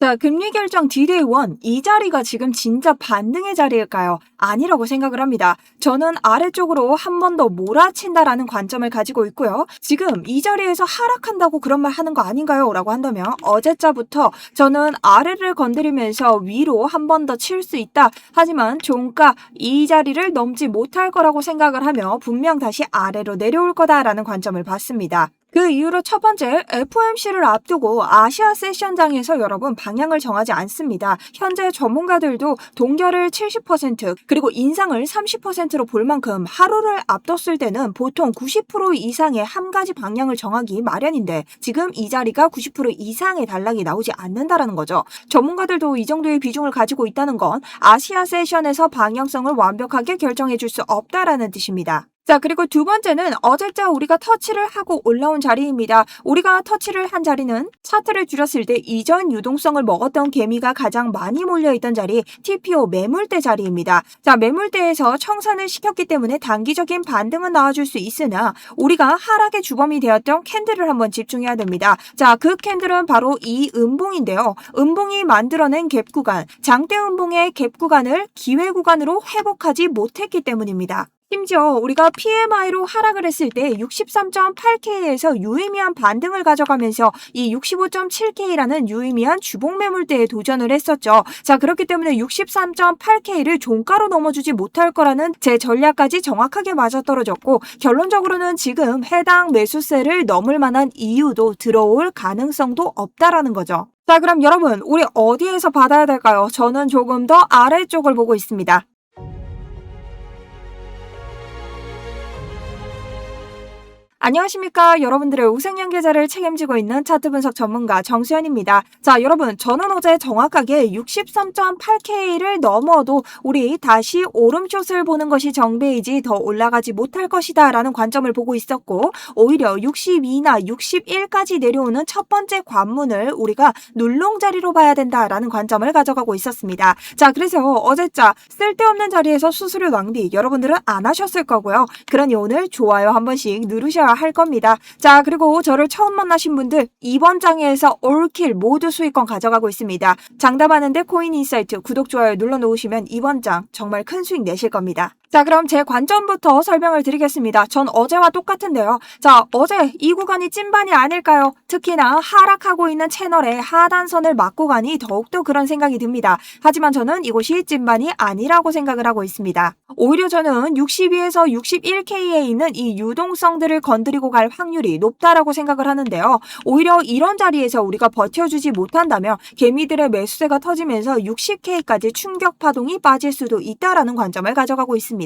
자, 금리 결정 D-Day 1, 이 자리가 지금 진짜 반등의 자리일까요? 아니라고 생각을 합니다. 저는 아래쪽으로 한 번 더 몰아친다라는 관점을 가지고 있고요. 지금 이 자리에서 하락한다고 그런 말 하는 거 아닌가요? 라고 한다면 어제자부터 저는 아래를 건드리면서 위로 한 번 더 칠 수 있다. 하지만 종가 이 자리를 넘지 못할 거라고 생각을 하며 분명 다시 아래로 내려올 거다라는 관점을 봤습니다. 그 이후로 첫 번째 FOMC를 앞두고 아시아 세션장에서 여러분 방향을 정하지 않습니다. 현재 전문가들도 동결을 70% 그리고 인상을 30%로 볼 만큼 하루를 앞뒀을 때는 보통 90% 이상의 한 가지 방향을 정하기 마련인데 지금 이 자리가 90% 이상의 단락이 나오지 않는다라는 거죠. 전문가들도 이 정도의 비중을 가지고 있다는 건 아시아 세션에서 방향성을 완벽하게 결정해 줄 수 없다라는 뜻입니다. 자, 그리고 두 번째는 어제자 우리가 터치를 하고 올라온 자리입니다. 우리가 터치를 한 자리는 차트를 줄였을 때 이전 유동성을 먹었던 개미가 가장 많이 몰려있던 자리 TPO 매물대 자리입니다. 자, 매물대에서 청산을 시켰기 때문에 단기적인 반등은 나와줄 수 있으나 우리가 하락의 주범이 되었던 캔들을 한번 집중해야 됩니다. 자, 그 캔들은 바로 이 음봉인데요. 음봉이 만들어낸 갭 구간, 장대 음봉의 갭 구간을 기회 구간으로 회복하지 못했기 때문입니다. 심지어 우리가 PMI로 하락을 했을 때 63.8K에서 유의미한 반등을 가져가면서 이 65.7K라는 유의미한 주봉 매물대에 도전을 했었죠. 자, 그렇기 때문에 63.8K를 종가로 넘어주지 못할 거라는 제 전략까지 정확하게 맞아떨어졌고 결론적으로는 지금 해당 매수세를 넘을 만한 이유도 들어올 가능성도 없다라는 거죠. 자, 그럼 여러분 우리 어디에서 받아야 될까요? 저는 조금 더 아래쪽을 보고 있습니다. 안녕하십니까. 여러분들의 우생양 계좌를 책임지고 있는 차트 분석 전문가 정수현입니다. 자, 여러분 저는 어제 정확하게 63.8K를 넘어도 우리 다시 오름숏을 보는 것이 정배이지 더 올라가지 못할 것이다 라는 관점을 보고 있었고 오히려 62나 61까지 내려오는 첫 번째 관문을 우리가 눌롱자리로 봐야 된다라는 관점을 가져가고 있었습니다. 자, 그래서 어제자 쓸데없는 자리에서 수수료 낭비 여러분들은 안 하셨을 거고요. 그러니 오늘 좋아요 한 번씩 누르셔야 할 겁니다. 자, 그리고 저를 처음 만나신 분들 이번 장에서 올킬 모두 수익권 가져가고 있습니다. 장담하는데 코인인사이트 구독, 좋아요 눌러놓으시면 이번 장 정말 큰 수익 내실 겁니다. 자, 그럼 제 관점부터 설명을 드리겠습니다. 전 어제와 똑같은데요. 자, 어제 이 구간이 찐반이 아닐까요? 특히나 하락하고 있는 채널의 하단선을 막고 가니 더욱더 그런 생각이 듭니다. 하지만 저는 이곳이 찐반이 아니라고 생각을 하고 있습니다. 오히려 저는 62에서 61K에 있는 이 유동성들을 건드리고 갈 확률이 높다라고 생각을 하는데요. 오히려 이런 자리에서 우리가 버텨주지 못한다면 개미들의 매수세가 터지면서 60K까지 충격 파동이 빠질 수도 있다라는 관점을 가져가고 있습니다.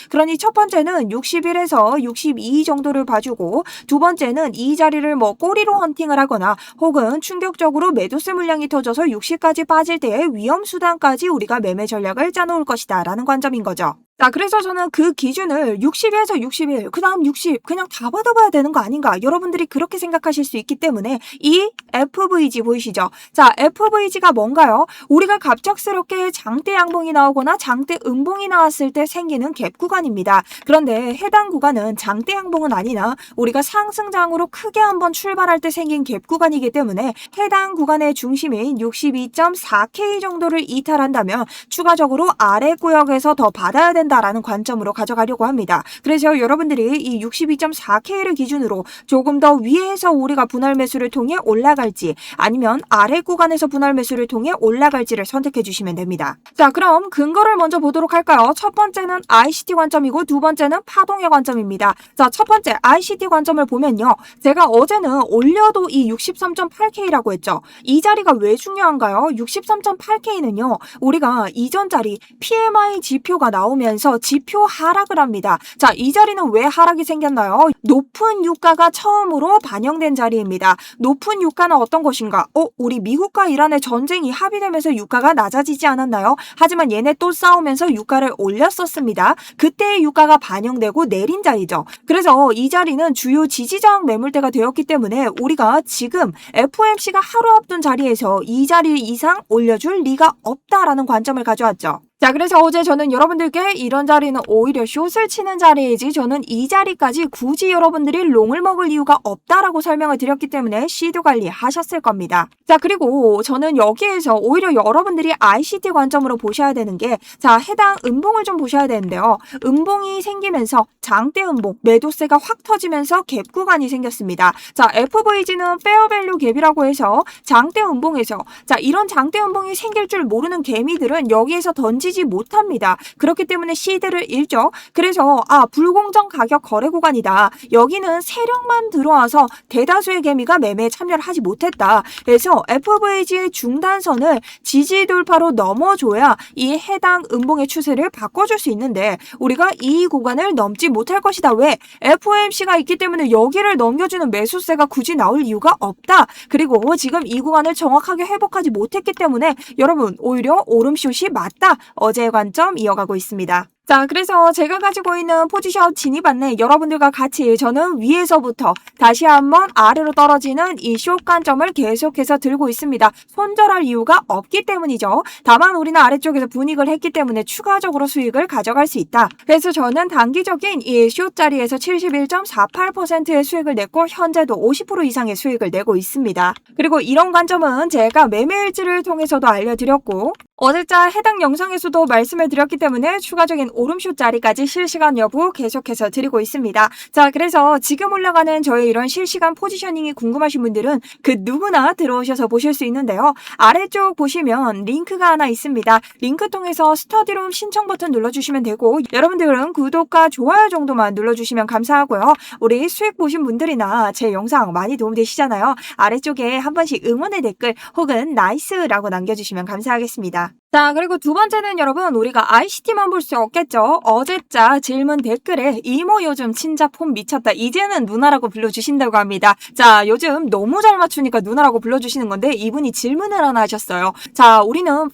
그러니 첫 번째는 61에서 62 정도를 봐주고 두 번째는 이 자리를 꼬리로 헌팅을 하거나 혹은 충격적으로 매도세 물량이 터져서 60까지 빠질 때의 위험 수단까지 우리가 매매 전략을 짜놓을 것이다 라는 관점인 거죠. 자, 그래서 저는 그 기준을 60에서 61, 그 다음 60 그냥 다 받아봐야 되는 거 아닌가 여러분들이 그렇게 생각하실 수 있기 때문에 이 FVG 보이시죠? 자, FVG가 뭔가요? 우리가 갑작스럽게 장대 양봉이 나오거나 장대 음봉이 나왔을 때 생기는 갭 구간입니다. 그런데 해당 구간은 장대 양봉은 아니나 우리가 상승장으로 크게 한번 출발할 때 생긴 갭 구간이기 때문에 해당 구간의 중심인 62.4K 정도를 이탈한다면 추가적으로 아래 구역에서 더 받아야 된다라는 관점으로 가져가려고 합니다. 그래서 여러분들이 이 62.4K를 기준으로 조금 더 위에서 우리가 분할 매수를 통해 올라갈지 아니면 아래 구간에서 분할 매수를 통해 올라갈지를 선택해 주시면 됩니다. 자, 그럼 근거를 먼저 보도록 할까요? 첫 번째는 ICT 관점이고 두 번째는 파동의 관점입니다. 자, 첫 번째 ICT 관점을 보면요. 제가 어제는 올려도 이 63.8K라고 했죠. 이 자리가 왜 중요한가요? 63.8K는요. 우리가 이전 자리 PMI 지표가 나오면서 지표 하락을 합니다. 자, 이 자리는 왜 하락이 생겼나요? 높은 유가가 처음으로 반영된 자리입니다. 높은 유가는 어떤 것인가? 우리 미국과 이란의 전쟁이 합의되면서 유가가 낮아지지 않았나요? 하지만 얘네 또 싸우면서 유가를 올렸었습니다. 그때의 유가가 반영되고 내린 자리죠. 그래서 이 자리는 주요 지지저항 매물대가 되었기 때문에 우리가 지금 FOMC가 하루 앞둔 자리에서 이 자리 이상 올려줄 리가 없다라는 관점을 가져왔죠. 자, 그래서 어제 저는 여러분들께 이런 자리는 오히려 숏을 치는 자리이지 저는 이 자리까지 굳이 여러분들이 롱을 먹을 이유가 없다라고 설명을 드렸기 때문에 시드 관리하셨을 겁니다. 자, 그리고 저는 여기에서 오히려 여러분들이 ICT 관점으로 보셔야 되는 게 자, 해당 음봉을 좀 보셔야 되는데요. 음봉이 생기면서 장대 음봉, 매도세가 확 터지면서 갭 구간이 생겼습니다. 자, FVG는 페어밸류 갭이라고 해서 장대 음봉에서 자, 이런 장대 음봉이 생길 줄 모르는 개미들은 여기에서 던지지 못합니다. 그렇기 때문에 시드를 잃죠. 그래서 불공정 가격 거래 구간이다. 여기는 세력만 들어와서 대다수의 개미가 매매에 참여를 하지 못했다. 그래서 FVG의 중단선을 지지 돌파로 넘어줘야 이 해당 음봉의 추세를 바꿔줄 수 있는데 우리가 이 구간을 넘지 못할 것이다. 왜? FOMC가 있기 때문에 여기를 넘겨주는 매수세가 굳이 나올 이유가 없다. 그리고 지금 이 구간을 정확하게 회복하지 못했기 때문에 여러분 오히려 오름숏이 맞다. 어제의 관점 이어가고 있습니다. 자, 그래서 제가 가지고 있는 포지션 진입 안내 여러분들과 같이 저는 위에서부터 다시 한번 아래로 떨어지는 이 숏 관점을 계속해서 들고 있습니다. 손절할 이유가 없기 때문이죠. 다만 우리는 아래쪽에서 분익을 했기 때문에 추가적으로 수익을 가져갈 수 있다. 그래서 저는 단기적인 이 숏 자리에서 71.48%의 수익을 냈고 현재도 50% 이상의 수익을 내고 있습니다. 그리고 이런 관점은 제가 매매일지를 통해서도 알려드렸고 어제자 해당 영상에서도 말씀을 드렸기 때문에 추가적인 오름숏 자리까지 실시간 여부 계속해서 드리고 있습니다. 자, 그래서 지금 올라가는 저의 이런 실시간 포지셔닝이 궁금하신 분들은 그 누구나 들어오셔서 보실 수 있는데요. 아래쪽 보시면 링크가 하나 있습니다. 링크 통해서 스터디룸 신청 버튼 눌러주시면 되고 여러분들은 구독과 좋아요 정도만 눌러주시면 감사하고요. 우리 수익 보신 분들이나 제 영상 많이 도움되시잖아요. 아래쪽에 한 번씩 응원의 댓글 혹은 나이스라고 남겨주시면 감사하겠습니다. 자, 그리고 두 번째는 여러분 우리가 ICT만 볼 수 없겠죠. 어제자 질문 댓글에 이모 요즘 친자 폼 미쳤다. 이제는 누나라고 불러주신다고 합니다. 자, 요즘 너무 잘 맞추니까 누나라고 불러주시는 건데 이분이 질문을 하나 하셨어요. 자, 우리는 5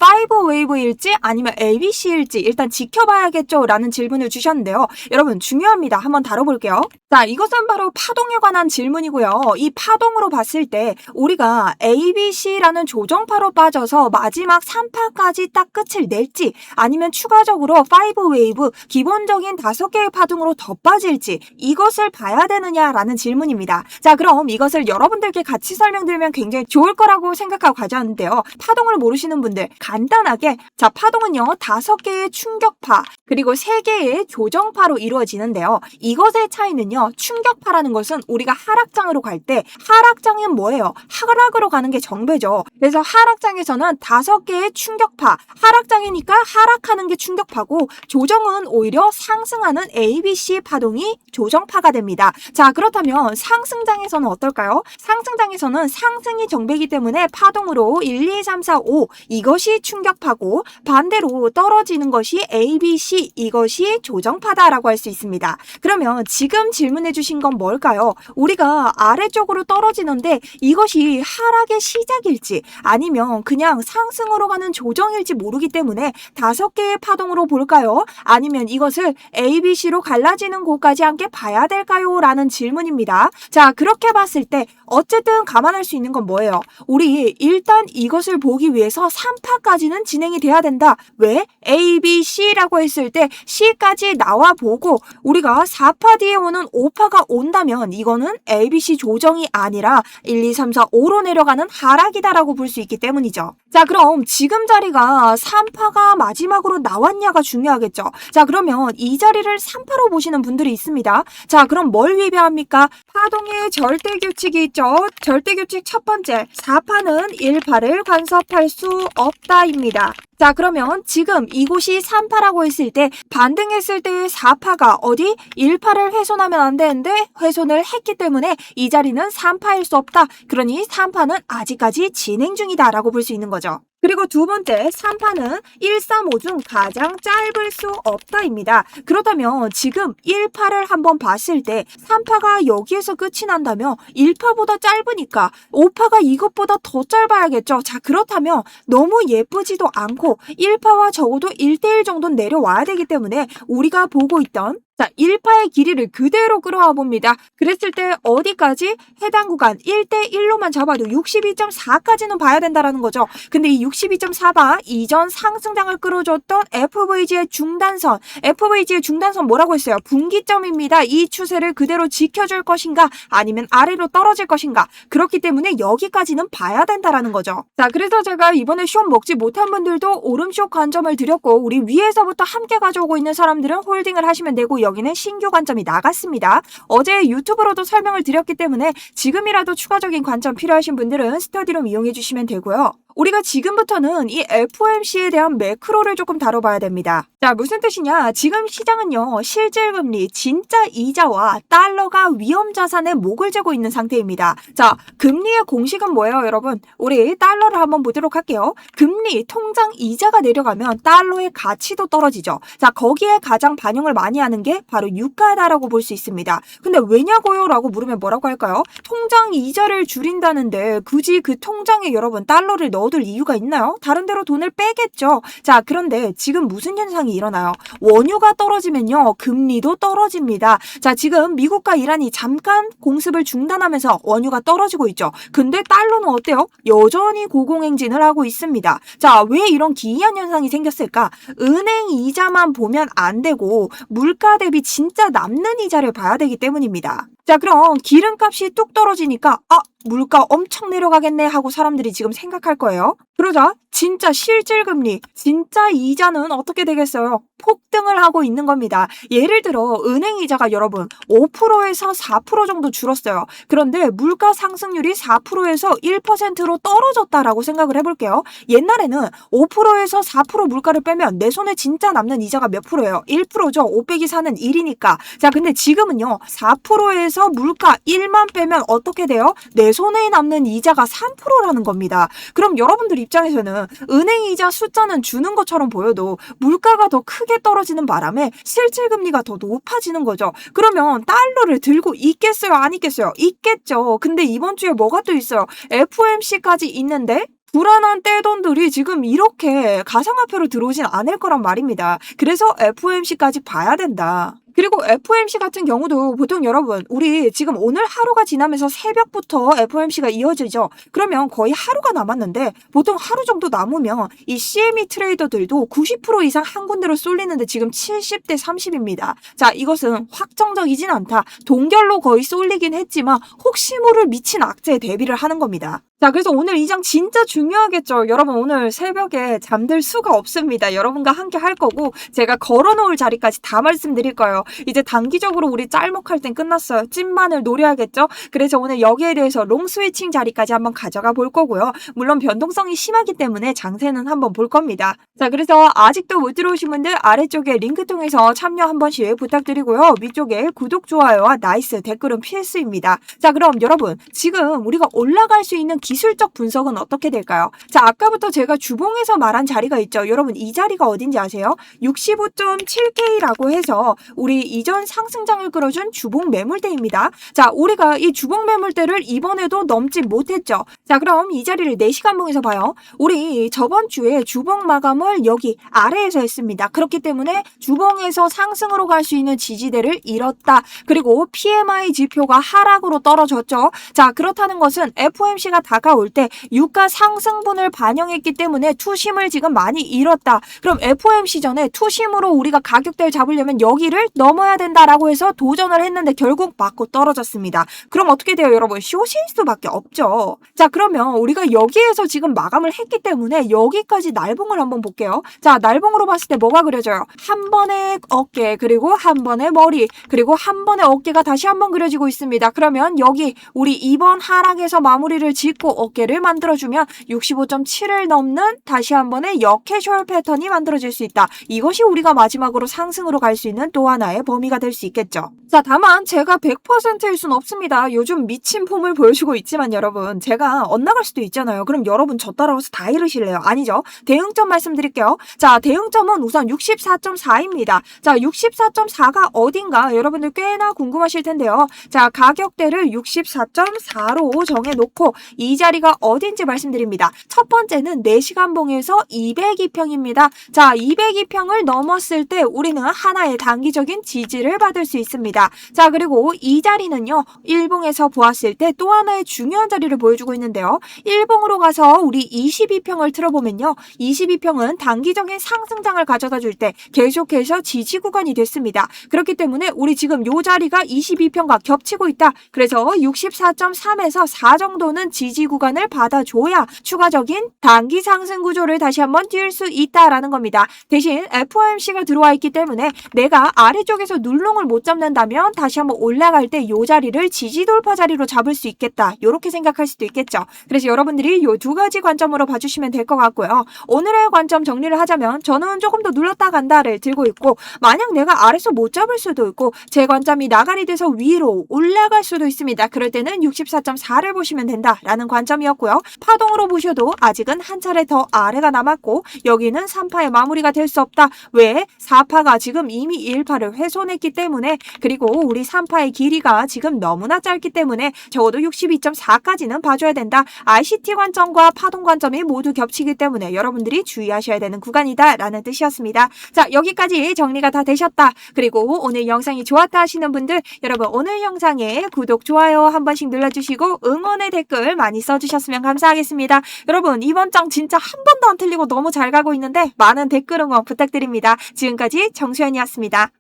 웨이브일지 아니면 ABC일지 일단 지켜봐야겠죠? 라는 질문을 주셨는데요. 여러분 중요합니다. 한번 다뤄볼게요. 자, 이것은 바로 파동에 관한 질문이고요. 이 파동으로 봤을 때 우리가 ABC라는 조정파로 빠져서 마지막 3파까지 딱 끝을 낼지 아니면 추가적으로 5 웨이브 기본적인 5개의 파동으로 더 빠질지 이것을 봐야 되느냐라는 질문입니다. 자, 그럼 이것을 여러분들께 같이 설명드리면 굉장히 좋을 거라고 생각하고 가져왔는데요. 파동을 모르시는 분들 간단하게 자, 파동은요 5개의 충격파 그리고 3개의 조정파로 이루어지는데요. 이것의 차이는요. 충격파라는 것은 우리가 하락장으로 갈 때 하락장은 뭐예요? 하락으로 가는 게 정배죠. 그래서 하락장에서는 5개의 충격파 하락장이니까 하락하는 게 충격파고 조정은 오히려 상승하는 ABC 파동이 조정파가 됩니다. 자, 그렇다면 상승장에서는 어떨까요? 상승장에서는 상승이 정배이기 때문에 파동으로 1, 2, 3, 4, 5 이것이 충격파고 반대로 떨어지는 것이 ABC 이것이 조정파다라고 할 수 있습니다. 그러면 지금 질문해 주신 건 뭘까요? 우리가 아래쪽으로 떨어지는데 이것이 하락의 시작일지 아니면 그냥 상승으로 가는 조정일지 모르기 때문에 5개의 파동으로 볼까요? 아니면 이것을 ABC로 갈라지는 곳까지 함께 봐야 될까요? 라는 질문입니다. 자, 그렇게 봤을 때 어쨌든 감안할 수 있는 건 뭐예요? 우리 일단 이것을 보기 위해서 3파까지는 진행이 돼야 된다. 왜? ABC라고 했을 때 C까지 나와보고 우리가 4파 뒤에 오는 5파가 온다면 이거는 ABC 조정이 아니라 1, 2, 3, 4, 5로 내려가는 하락이다라고 볼 수 있기 때문이죠. 자, 그럼 지금 자리가 3파가 마지막으로 나왔냐가 중요하겠죠. 자, 그러면 이 자리를 3파로 보시는 분들이 있습니다. 자, 그럼 뭘 위배합니까? 파동의 절대규칙이 있죠. 절대규칙 첫 번째, 4파는 1파를 간섭할 수 없다입니다. 자, 그러면 지금 이곳이 3파라고 했을 때 반등했을 때의 4파가 어디 1파를 훼손하면 안 되는데 훼손을 했기 때문에 이 자리는 3파일 수 없다. 그러니 3파는 아직까지 진행 중이다 라고 볼 수 있는 거죠. 그리고 두 번째, 3파는 1, 3, 5 중 가장 짧을 수 없다입니다. 그렇다면 지금 1파를 한번 봤을 때 3파가 여기에서 끝이 난다면 1파보다 짧으니까 5파가 이것보다 더 짧아야겠죠. 자, 그렇다면 너무 예쁘지도 않고 1파와 적어도 1대1 정도는 내려와야 되기 때문에 우리가 보고 있던 자, 1파의 길이를 그대로 끌어와 봅니다. 그랬을 때 어디까지? 해당 구간 1대1로만 잡아도 62.4까지는 봐야 된다라는 거죠. 근데 이 62.4가 이전 상승장을 끌어줬던 FVG의 중단선, FVG의 중단선 뭐라고 했어요? 분기점입니다. 이 추세를 그대로 지켜줄 것인가 아니면 아래로 떨어질 것인가. 그렇기 때문에 여기까지는 봐야 된다라는 거죠. 자, 그래서 제가 이번에 숏 먹지 못한 분들도 오름숏 관점을 드렸고 우리 위에서부터 함께 가져오고 있는 사람들은 홀딩을 하시면 되고 여기는 신규 관점이 나갔습니다. 어제 유튜브로도 설명을 드렸기 때문에 지금이라도 추가적인 관점 필요하신 분들은 스터디룸 이용해 주시면 되고요. 우리가 지금부터는 이 FOMC에 대한 매크로를 조금 다뤄봐야 됩니다. 자, 무슨 뜻이냐? 지금 시장은요, 실질금리, 진짜 이자와 달러가 위험자산에 목을 재고 있는 상태입니다. 자, 금리의 공식은 뭐예요, 여러분? 우리 달러를 한번 보도록 할게요. 금리, 통장 이자가 내려가면 달러의 가치도 떨어지죠. 자, 거기에 가장 반영을 많이 하는 게 바로 유가다라고 볼 수 있습니다. 근데 왜냐고요? 라고 물으면 뭐라고 할까요? 통장 이자를 줄인다는데 굳이 그 통장에 여러분 달러를 넣어둘 이유가 있나요? 다른 데로 돈을 빼겠죠. 자, 그런데 지금 무슨 현상이 일어나요? 원유가 떨어지면요, 금리도 떨어집니다. 자, 지금 미국과 이란이 잠깐 공습을 중단하면서 원유가 떨어지고 있죠. 근데 달러는 어때요? 여전히 고공행진을 하고 있습니다. 자, 왜 이런 기이한 현상이 생겼을까? 은행 이자만 보면 안 되고 물가 대비 진짜 남는 이자를 봐야 되기 때문입니다. 자, 그럼 기름값이 뚝 떨어지니까 물가 엄청 내려가겠네 하고 사람들이 지금 생각할 거예요. 그러자 진짜 실질금리, 진짜 이자는 어떻게 되겠어요? 폭등을 하고 있는 겁니다. 예를 들어 은행 이자가 여러분 5%에서 4% 정도 줄었어요. 그런데 물가 상승률이 4%에서 1%로 떨어졌다라고 생각을 해볼게요. 옛날에는 5%에서 4% 물가를 빼면 내 손에 진짜 남는 이자가 몇 프로예요? 1%죠. 5 빼기 4는 1이니까. 자, 근데 지금은요. 4%에서 물가 1만 빼면 어떻게 돼요? 내 손에 남는 이자가 3%라는 겁니다. 그럼 여러분들 입장에서는 은행 이자 숫자는 주는 것처럼 보여도 물가가 더 크게 떨어지는 바람에 실질금리가 더 높아지는 거죠. 그러면 달러를 들고 있겠어요? 안 있겠어요? 있겠죠. 근데 이번 주에 뭐가 또 있어요? FOMC까지 있는데 불안한 떼돈들이 지금 이렇게 가상화폐로 들어오진 않을 거란 말입니다. 그래서 FOMC까지 봐야 된다. 그리고 FOMC 같은 경우도 보통 여러분 우리 지금 오늘 하루가 지나면서 새벽부터 FOMC가 이어지죠. 그러면 거의 하루가 남았는데 보통 하루 정도 남으면 이 CME 트레이더들도 90% 이상 한 군데로 쏠리는데 지금 70대 30입니다. 자, 이것은 확정적이진 않다. 동결로 거의 쏠리긴 했지만 혹시 모를 미친 악재에 대비를 하는 겁니다. 자, 그래서 오늘 이 장 진짜 중요하겠죠. 여러분 오늘 새벽에 잠들 수가 없습니다. 여러분과 함께 할 거고 제가 걸어놓을 자리까지 다 말씀드릴 거예요. 이제 단기적으로 우리 짤목할 땐 끝났어요. 찐만을 노려야겠죠. 그래서 오늘 여기에 대해서 롱 스위칭 자리까지 한번 가져가 볼 거고요. 물론 변동성이 심하기 때문에 장세는 한번 볼 겁니다. 자, 그래서 아직도 못 들어오신 분들 아래쪽에 링크 통해서 참여 한 번씩 부탁드리고요. 위쪽에 구독, 좋아요와 나이스 댓글은 필수입니다. 자, 그럼 여러분 지금 우리가 올라갈 수 있는 기술적 분석은 어떻게 될까요? 자, 아까부터 제가 주봉에서 말한 자리가 있죠. 여러분 이 자리가 어딘지 아세요? 65.7K라고 해서 우리 이전 상승장을 끌어준 주봉 매물대입니다. 자, 우리가 이 주봉 매물대를 이번에도 넘지 못했죠. 자, 그럼 이 자리를 4시간봉에서 봐요. 우리 저번 주에 주봉 마감을 여기 아래에서 했습니다. 그렇기 때문에 주봉에서 상승으로 갈 수 있는 지지대를 잃었다. 그리고 PMI 지표가 하락으로 떨어졌죠. 자, 그렇다는 것은 FOMC가 다가올 때 유가 상승분을 반영했기 때문에 투심을 지금 많이 잃었다. 그럼 FOMC 전에 투심으로 우리가 가격대를 잡으려면 여기를 넘어야 된다라고 해서 도전을 했는데 결국 맞고 떨어졌습니다. 그럼 어떻게 돼요, 여러분? 쇼실 수밖에 없죠. 자, 그러면 우리가 여기에서 지금 마감을 했기 때문에 여기까지 날봉을 한번 볼게요. 자, 날봉으로 봤을 때 뭐가 그려져요? 한 번의 어깨, 그리고 한 번의 머리, 그리고 한 번의 어깨가 다시 한번 그려지고 있습니다. 그러면 여기 우리 이번 하락에서 마무리를 짓고 어깨를 만들어주면 65.7을 넘는 다시 한 번의 역캐주얼 패턴이 만들어질 수 있다. 이것이 우리가 마지막으로 상승으로 갈 수 있는 또 하나의 범위가 될 수 있겠죠. 자, 다만 제가 100%일 순 없습니다. 요즘 미친 폼을 보여주고 있지만 여러분 제가 엇나갈 수도 있잖아요. 그럼 여러분 저 따라와서 다 잃으실래요? 아니죠. 대응점 말씀드릴게요. 자, 대응점은 우선 64.4입니다. 자, 64.4가 어딘가 여러분들 꽤나 궁금하실 텐데요. 자, 가격대를 64.4로 정해놓고 이 자리가 어딘지 말씀드립니다. 첫 번째는 4시간봉에서 202평입니다. 자, 202평을 넘었을 때 우리는 하나의 단기적인 지지를 받을 수 있습니다. 자, 그리고 이 자리는요, 일봉에서 보았을 때 또 하나의 중요한 자리를 보여주고 있는데요. 일봉으로 가서 우리 22평을 틀어보면요. 22평은 단기적인 상승장을 가져다 줄 때 계속해서 지지 구간이 됐습니다. 그렇기 때문에 우리 지금 요 자리가 22평과 겹치고 있다. 그래서 64.3에서 4 정도는 지지 구간을 받아줘야 추가적인 단기 상승 구조를 다시 한번 띄울 수 있다라는 겁니다. 대신 FOMC가 들어와 있기 때문에 내가 아래쪽에서 눌롱을 못 잡는다면 다시 한번 올라갈 때 요 자리를 지지 돌파 자리로 잡을 수 있겠다. 이렇게 생각할 수도 있겠죠. 그래서 여러분들이 요 두 가지 관점으로 봐주시면 될 것 같고요. 오늘의 관점 정리를 하자면 저는 조금 더 눌렀다 간다를 들고 있고, 만약 내가 아래서 못 잡을 수도 있고 제 관점이 나가리 돼서 위로 올라갈 수도 있습니다. 그럴 때는 64.4를 보시면 된다라는 관점이었고요. 파동으로 보셔도 아직은 한 차례 더 아래가 남았고 여기는 3파의 마무리가 될 수 없다. 왜? 4파가 지금 이미 1파를 훼손했기 때문에, 그리고 우리 3파의 길이가 지금 너무나 짧기 때문에 적어도 62.4까지는 봐줘야 된다. ICT 관점과 파동 관점이 모두 겹치기 때문에 여러분들이 주의하셔야 되는 구간이다 라는 뜻이었습니다. 자, 여기까지 정리가 다 되셨다. 그리고 오늘 영상이 좋았다 하시는 분들, 여러분 오늘 영상에 구독, 좋아요 한 번씩 눌러주시고 응원의 댓글 많이 써주셨으면 감사하겠습니다. 여러분 이번 장 진짜 한 번도 안 틀리고 너무 잘 가고 있는데 많은 댓글 응원 부탁드립니다. 지금까지 정수연이었습니다.